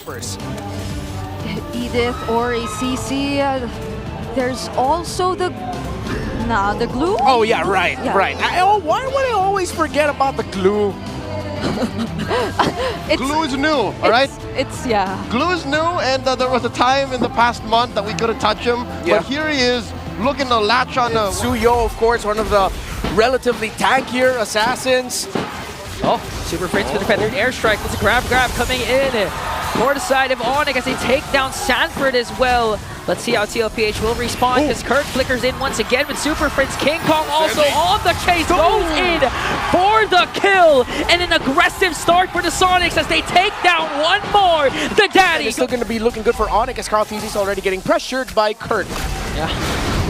Vipers. Edith or ACC. There's also the glue. Oh yeah, right, Yeah. right. Why would I always forget about the glue? Glue is new, all right? It's yeah. Glue is new, and there was a time in the past month that we couldn't touch him. Yeah. But here he is, looking to latch on the... Suyo, of course, one of the relatively tankier assassins. Oh, Super Prince with a feathered airstrike. It's a grab coming in. For the side of ONIC as they take down Sanford as well. Let's see how TLPH will respond because Kirk flickers in once again with Super Prince. King Kong also on the chase, goes in for the kill. And an aggressive start for the Sonics as they take down one more. The Daddy. It's still going to be looking good for ONIC as Carl Thesis already getting pressured by Kirk. Yeah,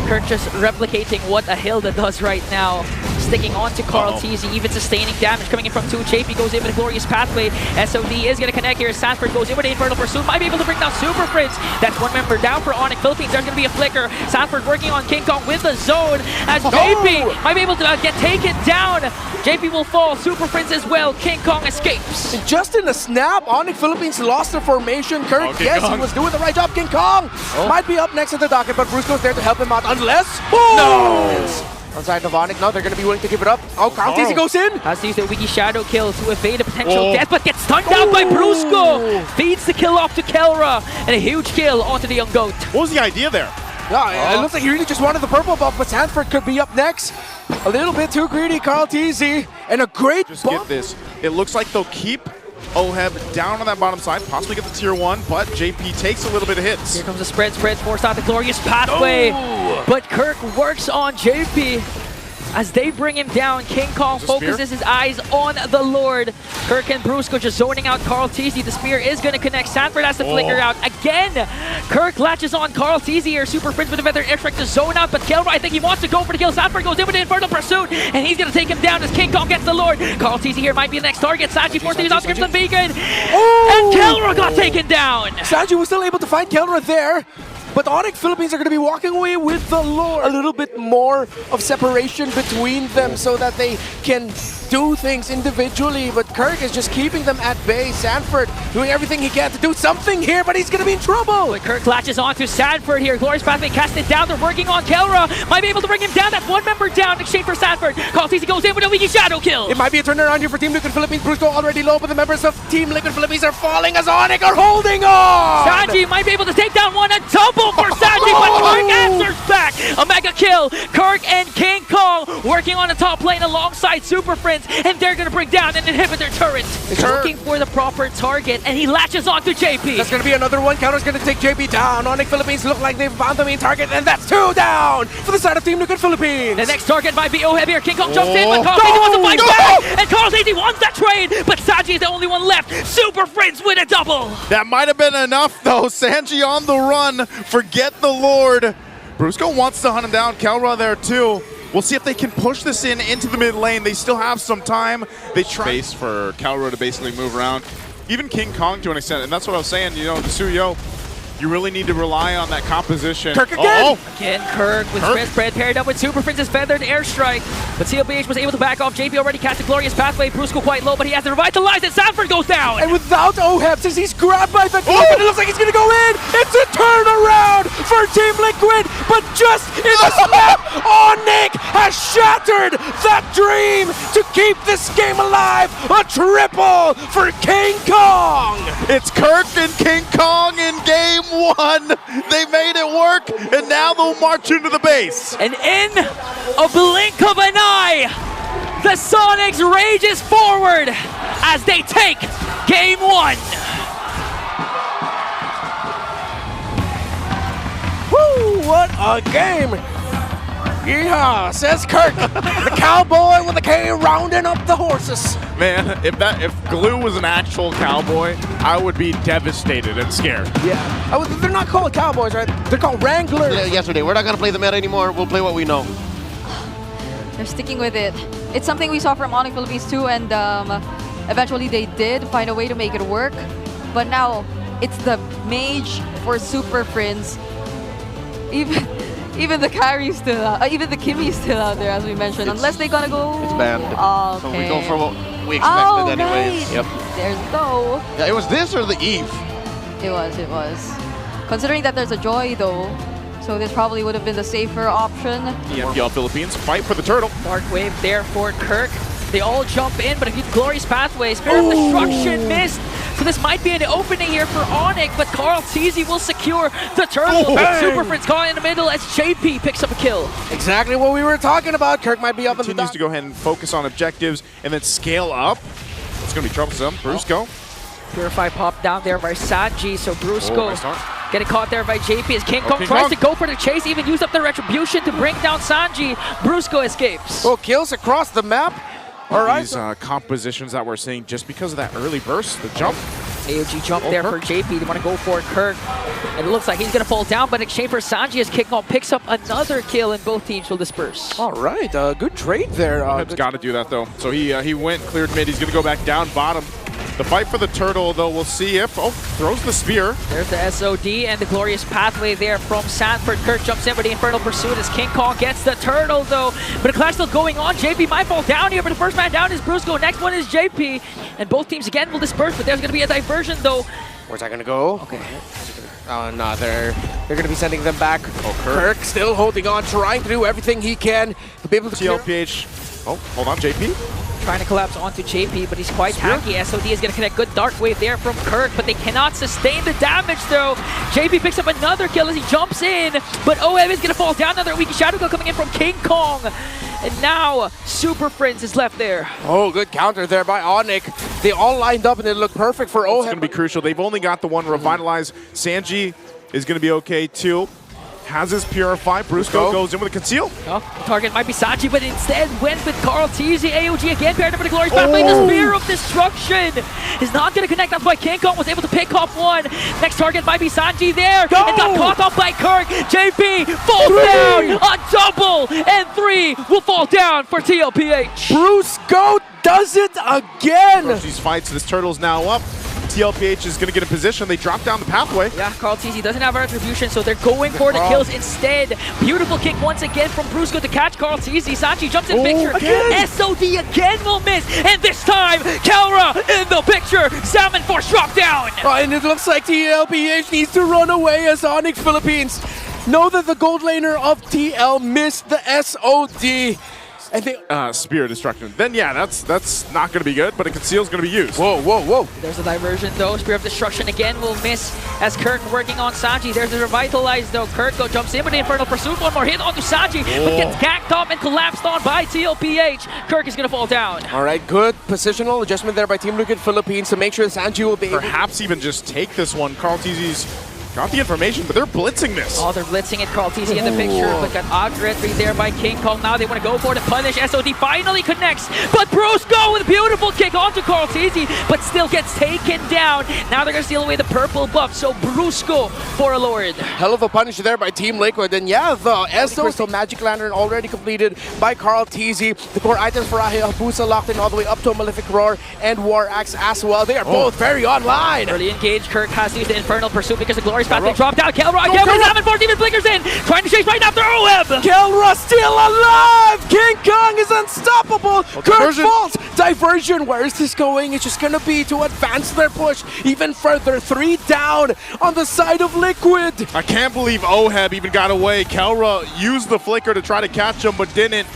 Kirk just replicating what a Hilda does right now. Sticking on to Carl Teasy, even sustaining damage coming in from 2. JP goes in with a glorious pathway. SOD is going to connect here. Sanford goes in with the Infernal Pursuit. Might be able to bring down Super Prince. That's one member down for ONIC Philippines. There's going to be a flicker. Sanford working on King Kong with the zone as JP might be able to get taken down. JP will fall. Super Prince as well. King Kong escapes. And just in a snap, ONIC Philippines lost their formation. Kirk, yes, he was doing the right job. King Kong might be up next at the docket, but Bruce goes there to help him out unless... No! On side of ONIC, no, they're going to be willing to give it up. Oh, Carl Teasy goes in! Has to use the Wiki Shadow kill to evade a potential death, but gets stunned down by Brusco! Feeds the kill off to Kelra, and a huge kill onto the young goat. What was the idea there? Yeah, it looks like he really just wanted the purple buff, but Sanford could be up next. A little bit too greedy, Carl Teasy, and a great Just get this. It looks like they'll keep OHEB down on that bottom side, possibly get the tier 1, but JP takes a little bit of hits. Here comes the spread, forced out the glorious pathway. But Kirk works on JP. As they bring him down, King Kong focuses his eyes on the Lord. Kirk and Brusco just zoning out Carl Teasy. The spear is going to connect. Sanford has to flicker out again. Kirk latches on Carl Teasy here. Super Prince with a feathered airstrike to zone out, but Kelra, I think he wants to go for the kill. Sanford goes in with the Infernal Pursuit, and he's going to take him down as King Kong gets the Lord. Carl Teasy here might be the next target. Sanji forced to use out the Crimson Beacon, and Kelra got taken down. Sanji was still able to find Kelra there. But ONIC Philippines are going to be walking away with the Lord. A little bit more of separation between them so that they can do things individually. But Kirk is just keeping them at bay. Sanford doing everything he can to do something here, but he's going to be in trouble. But Kirk latches on to Sanford here. Glorious Pathway casted down. They're working on Kelra. Might be able to bring him down. That's one member down in exchange for Sanford. Carl Teasy goes in with a Wiki Shadow kill. It might be a turnaround here for Team Liquid Philippines. Brusco already low, but the members of Team Liquid Philippines are falling as ONIC are holding on. Sanji might be able to take down one. A double for Sanji, but Kirk answers back. A mega kill. Kirk and King Kong working on the top lane alongside Super Prince, and they're going to bring down an inhibitor turret. He's looking for the proper target, and he latches onto JP. That's going to be another one. Counter's going to take JP down. ONIC Philippines look like they've found the main target, and that's 2 down for the side of Team Liquid Philippines. The next target might be OHEB here. King Kong jumps in, but Carl Teasy wants to fight back, and Carl Teasy wants that trade, but Sanji is the only one left. Super Prince with a double. That might have been enough, though. Sanji on the run. Forget the Lord. Brusco wants to hunt him down. Kelra there, too. We'll see if they can push this into the mid lane. They still have some time. They try space for Kelra to basically move around. Even King Kong to an extent, and that's what I was saying, you know, the Suyo, you really need to rely on that composition. Kirk again! Again, Kirk with spread paired up with Super Prince's feathered airstrike. But TLPH was able to back off. JP already cast a glorious pathway. Brusco quite low, but he has to revitalize it. Sanford goes down! And without OHEB, since he's grabbed by the group, it looks like he's gonna go in! It's a turnaround for Team Liquid, but just in a snap, ONIC has shattered that dream to keep this game alive! A triple for King Kong! It's Kirk and King Kong in game 1. They made it work, and now they'll march into the base. And in a blink of an eye, the Sonics rages forward as they take game 1. Woo, what a game! Yeehaw, says Kirk, the cowboy with a K rounding up the horses. Man, if Glue was an actual cowboy, I would be devastated and scared. Yeah. Oh, they're not called cowboys, right? They're called wranglers. Yeah, yesterday, we're not going to play the meta anymore. We'll play what we know. They're sticking with it. It's something we saw from ONIC Philippines too, and eventually they did find a way to make it work. But now it's the mage for Super Prince. Even the carry's still out, even the Kimmy's still out there, as we mentioned. Unless they're gonna go. It's banned. Okay. So we go for what we expected anyways. Right. Yep. There's go. Yeah, it was this or the Eve. It was. Considering that there's a Joy though, so this probably would have been the safer option. The MPL Philippines fight for the turtle. Dark Wave there for Kirk. They all jump in, but a glorious pathway. Spirit of Destruction missed. So this might be an opening here for ONIC, but Carl TZ will secure the turtle. Super Friends caught in the middle as JP picks up a kill. Exactly what we were talking about. Kirk might be up in the Continues to go ahead and focus on objectives and then scale up. It's going to be troublesome. Brusco. Purify pop down there by Sanji, so Brusco nice getting caught there by JP as King Kong tries to go for the chase, even use up the Retribution to bring down Sanji. Brusco escapes. Oh, kills across the map. All right. These compositions that we're seeing just because of that early burst, the jump. AOG jump there for JP. They want to go for Kirk. And it looks like he's going to fall down, but in exchange for Sanji as King Kong picks up another kill and both teams will disperse. All right, good trade there. He's got to do that though. So he went, cleared mid. He's going to go back down bottom. The fight for the turtle, though, we'll see if... Oh, throws the spear. There's the SOD and the glorious pathway there from Sanford. Kirk jumps in for the Infernal Pursuit as King Kong gets the turtle, though. But a clash still going on. JP might fall down here, but the first man down is Brusco. Next one is JP. And both teams, again, will disperse, but there's going to be a diversion, though. Where's that going to go? Okay. No, they're going to be sending them back. Oh, Kirk still holding on, trying to do everything he can to be able to TLPH. Oh, hold on, JP. Trying to collapse onto JP, but he's quite tanky. SOD is going to connect good Dark Wave there from Kirk, but they cannot sustain the damage though. JP picks up another kill as he jumps in, but OM is going to fall down. Another weak Shadow Kill coming in from King Kong. And now Super Friends is left there. Oh, good counter there by ONIC. They all lined up and it looked perfect for OM. It's going to be crucial. They've only got the one Revitalize. Sanji is going to be okay too. Has his Purify. Brusco goes in with a Conceal. Oh, the target might be Sanji, but instead went with Carl TZ. AOG again paired up with the glorious pathway. The Spear of Destruction is not going to connect. That's why King Kong was able to pick off one. Next target might be Sanji there. And got caught off by Kirk. JP falls down. A double. And 3 will fall down for TLPH. Brusco does it again. These fights, this turtle's now up. TLPH is going to get a position. They drop down the pathway. Yeah, Carl TZ doesn't have a retribution, so they're going for the kills instead. Beautiful kick once again from Brusco to catch Carl TZ. Sanji jumps in picture. Again. SOD again will miss. And this time, Kelra in the picture. Salmon Force drop down. And it looks like TLPH needs to run away as ONIC Philippines know that the gold laner of TL missed the SOD. And they Spear Destruction. Then yeah, that's not going to be good, but a Conceal's going to be used. Whoa. There's a diversion though. Spear of Destruction again will miss as Kirk working on Sanji. There's a Revitalize though. Kirk jumps in with the Infernal Pursuit. One more hit onto Sanji, but gets ganked up and collapsed on by TLPH. Kirk is going to fall down. All right, good positional adjustment there by Team Liquid Philippines to make sure Sanji will be able perhaps even just take this one. Carl TZ's got the information, but they're blitzing this. Oh, they're blitzing it. Carl TZ in the picture, but got Ogre there by King Kong. Now they want to go for the punish. SOD finally connects, but Brusco with a beautiful kick onto Carl TZ, but still gets taken down. Now they're going to steal away the purple buff, so Brusco for a Lord. Hell of a punish there by Team Liquid. And yeah, the SO Crystal Magic Lantern already completed by Carl TZ. The core items for Hayabusa locked in all the way up to a Malefic Roar and War Axe as well. They are both very online. Early engage. Kirk has to use the Infernal Pursuit because the Glorious Path they dropped out. Kelra again with Salmon Force even blinkers in. Trying to chase right after OM. Kelra still alive. King Kong is unstoppable. Kirk falls. Diversion. Where is this going? It's just going to be to advance their push even further. 3 down on the side of Liquid. I can't believe Oheb even got away. Kelra used the flicker to try to catch him, but didn't.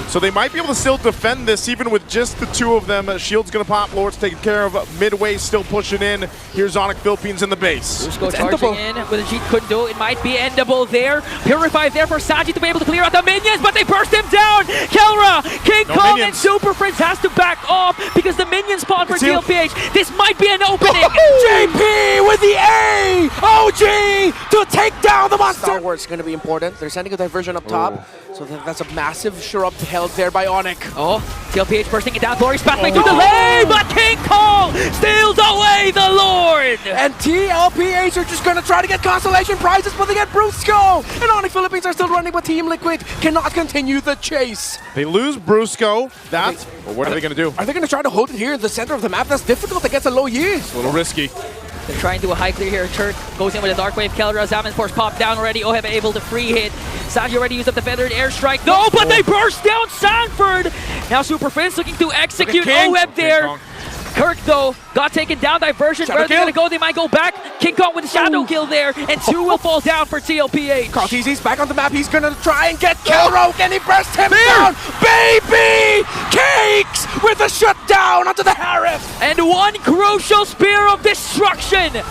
So they might be able to still defend this even with just the 2 of them. Shield's going to pop. Lord's taken care of. Midway still pushing in. Here's ONIC Philippines in the base. Brusco charging in with a Jeet couldn't do. It might be endable there. Purify there for Sanji to be able to clear out the minions, but they burst him down. Kelra, King Kong, and Super Friends has to back off because the minions spawn for TLPH. This might be an opening. JP with the A! OG to take down the monster! Star Wars is going to be important. They're sending a diversion up top. So that's a massive shrub held there by ONIC. Oh, TLPH bursting it down. Glorious pathway through the lane, but King Kong steals away the Lord! And TLPH are just going to try to get consolation prizes, but they get Brusco! And ONIC Philippines are still running, but Team Liquid cannot continue the chase. They lose Brusco. What are they going to do? Are they going to try to hold it here in the center of the map? That's difficult against a low yield. It's a little risky. They're trying to do a high clear here. Turk goes in with a Dark Wave. Kelra, Salmon Force popped down already. Oheb able to free hit. Sanji already used up the Feathered Airstrike. No, but they burst down Sanford! Now Super Friends looking to execute Oheb there. Kirk, though, got taken down. Diversion. Where are they going to go? They might go back. King Kong with a shadow kill there, and 2 will fall down for TLPH. Carl-TZ's back on the map. He's gonna try and get Kelro. Can he burst him down? Baby! Cakes with a shutdown onto the Harif. And one crucial spear of destruction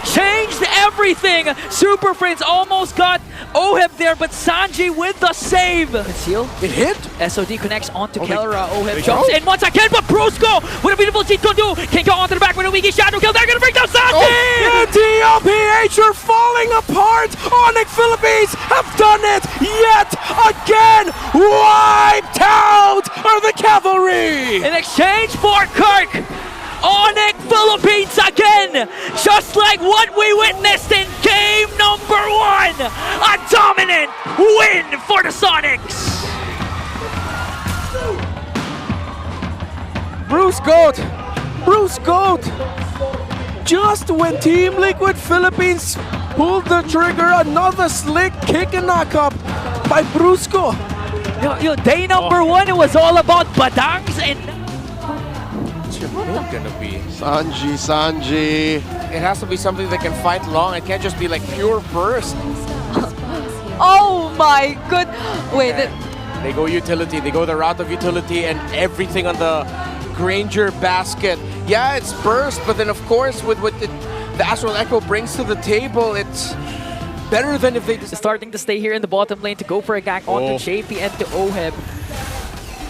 changed everything. Super Friends almost got Oheb there, but Sanji with the save. Conceal. It hit. SOD connects onto Kelra. Oheb they jumps go. in once again, but Brusco with a beautiful cheat gonna do. Can go onto the back with a weaky shadow kill. They're gonna bring down Sanji! The TLPH are falling apart. ONIC Philippines have done it yet again. Wiped out are the cavalry. In exchange for Kirk, ONIC Philippines again, just like what we witnessed in game number 1. A dominant win for the Sonics. Bruce Goat. Just when Team Liquid Philippines pulled the trigger, another slick kick and knock up by Brusco. Day number 1, it was all about badangs and What's your build gonna be? Sanji. It has to be something that can fight long. It can't just be like pure burst. Oh my good. Wait, They go utility. They go the route of utility and everything on the Granger basket. Yeah, it's burst, but then of course with what the Astral Echo brings to the table, it's better than if they just starting to stay here in the bottom lane to go for a gank onto JP and to Oheb.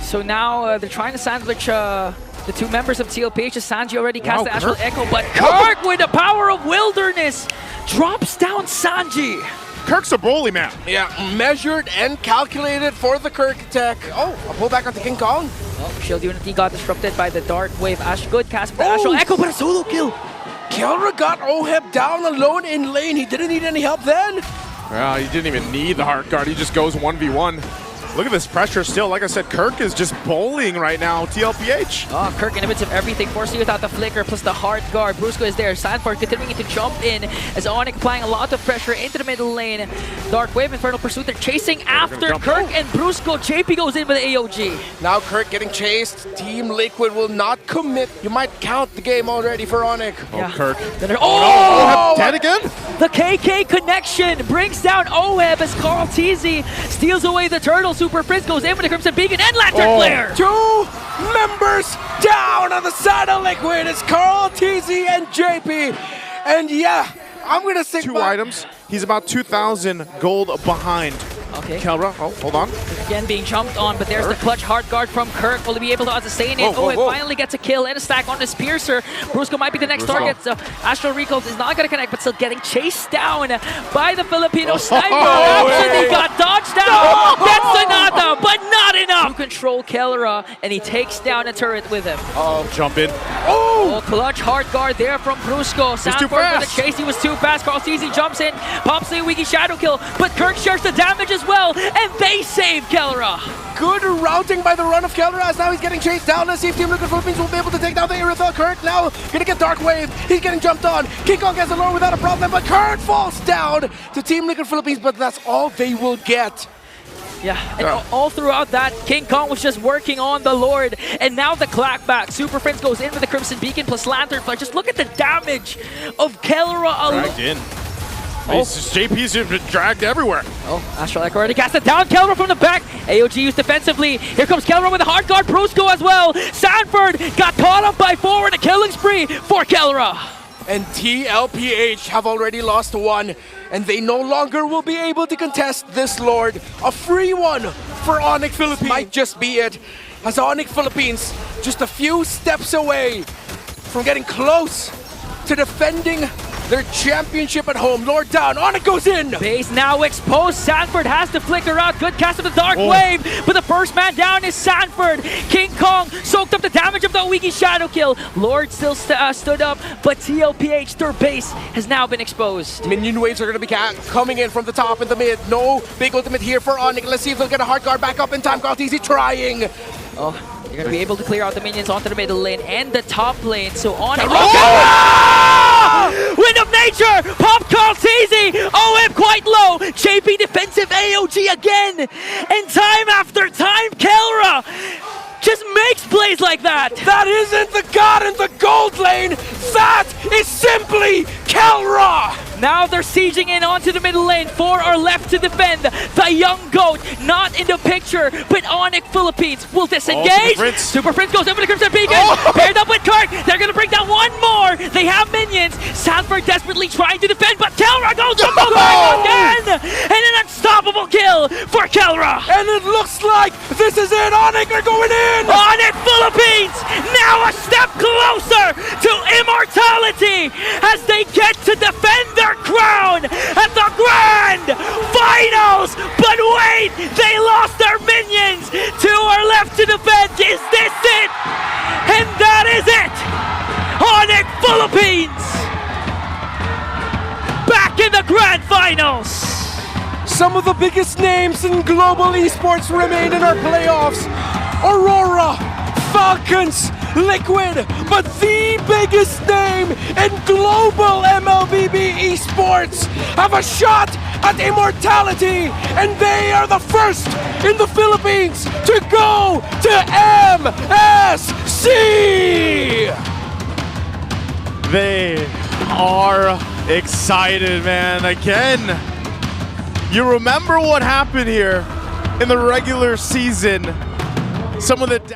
So now they're trying to sandwich the 2 members of TLPH. Sanji already cast the Astral Echo, but Kirk with the power of Wilderness drops down Sanji. Kirk's a bully, man. Yeah, measured and calculated for the Kirk attack. Oh, a pullback onto King Kong. Well, Shield Unity got disrupted by the Dark Wave. Good cast for the Astral Echo, but a solo kill. Kelra got Oheb down alone in lane. He didn't need any help then. Well, he didn't even need the Heart Guard. He just goes 1v1. Look at this pressure still. Like I said, Kirk is just bullying right now, TLPH. Oh, Kirk inhibits of everything, forcing without the flicker plus the hard guard. Brusco is there. Sanford continuing to jump in as ONIC applying a lot of pressure into the middle lane. Dark Wave, Infernal Pursuit, they're chasing after Kirk and Brusco. JP goes in with the AOG. Now Kirk getting chased. Team Liquid will not commit. You might count the game already for ONIC. Oh, Kirk. Oh! Oheb dead again? The KK connection brings down Oheb as Carl-TZ steals away the turtle. Super Prince goes in with the Crimson Beacon and Lantern Flare. 2 members down on the side of Liquid. It's Carl-TZ and JP. And yeah, I'm going to say 2 items. He's about 2,000 gold behind. Okay. Kelra, oh, hold on. Again being jumped on, but there's the clutch hard guard from Kirk. Will he be able to sustain it? Whoa, It finally gets a kill and a stack on this Piercer. Brusco might be the next target. So Astral Recall is not going to connect, but still getting chased down by the Filipino sniper. He got dodged out. Gets another, but not enough to control Kelra, and he takes down a turret with him. Jump in. Oh, clutch hard guard there from Brusco. Sanford for the chase. He was too fast. Carl-TZ jumps in, pops the wiki shadow kill, but Kirk shares the damage as well, and they save Kelra. Good routing by the run of Kelra as now he's getting chased down. Let's see if Team Liquid Philippines will be able to take down the Irithel. Kirk now gonna get Dark Wave. He's getting jumped on. King Kong gets alone without a problem, but Kirk falls down to Team Liquid Philippines, but that's all they will get. Yeah, and all throughout that, King Kong was just working on the Lord, and now the clapback. Super Friends goes in with the Crimson Beacon plus Lantern Flare. Just look at the damage of Kelra alone. Dragged in. JP's been dragged everywhere. Oh, Astral Echo already cast it down. Kelra from the back. AOG used defensively. Here comes Kelra with a hard guard. Brusco as well. Sanford got caught up by 4 in a killing spree for Kelra. And TLPH have already lost 1, and they no longer will be able to contest this Lord. A free one for ONIC Philippines might just be it, as ONIC Philippines just a few steps away from getting close to defending their championship at home. Lord down, ONIC goes in! Base now exposed. Sanford has to flicker out. Good cast of the Dark Wave, but the first man down is Sanford. King Kong soaked up the damage of the Wiki Shadow kill. Lord still stood up, but TLPH, their base, has now been exposed. Minion waves are going to be coming in from the top and the mid. No big ultimate here for ONIC. Let's see if they'll get a hard guard back up in time. Carl-TZ trying. Oh, you're going to be able to clear out the minions onto the middle lane and the top lane. So ONIC... Wind of Nature! Pop Carl-TZ! OM quite low! JP defensive AOG again! And time after time, Kelra just makes plays like that. That isn't the god in the gold lane. That is simply Kelra. Now they're sieging in onto the middle lane. 4 are left to defend. The young goat not in the picture, but ONIC Philippines will disengage. Super Prince goes over the Crimson Beacon. Paired up with Kirk. They're going to bring down one more. They have minions. Sanford desperately trying to defend, but Kelra goes to the back again. And an unstoppable kill for Kelra. And it looks like this is it. ONIC are going in. ONIC Philippines now a step closer to immortality as they get to defend their crown at the grand finals. But wait, they lost their minions. 2 are left to defend. Is this it? And that is it. ONIC Philippines back in the grand finals. Some of the biggest names in global esports remain in our playoffs. Aurora, Falcons, Liquid, but the biggest name in global MLBB esports have a shot at immortality, and they are the first in the Philippines to go to MSC! They are excited, man. Again, you remember what happened here in the regular season. Some of the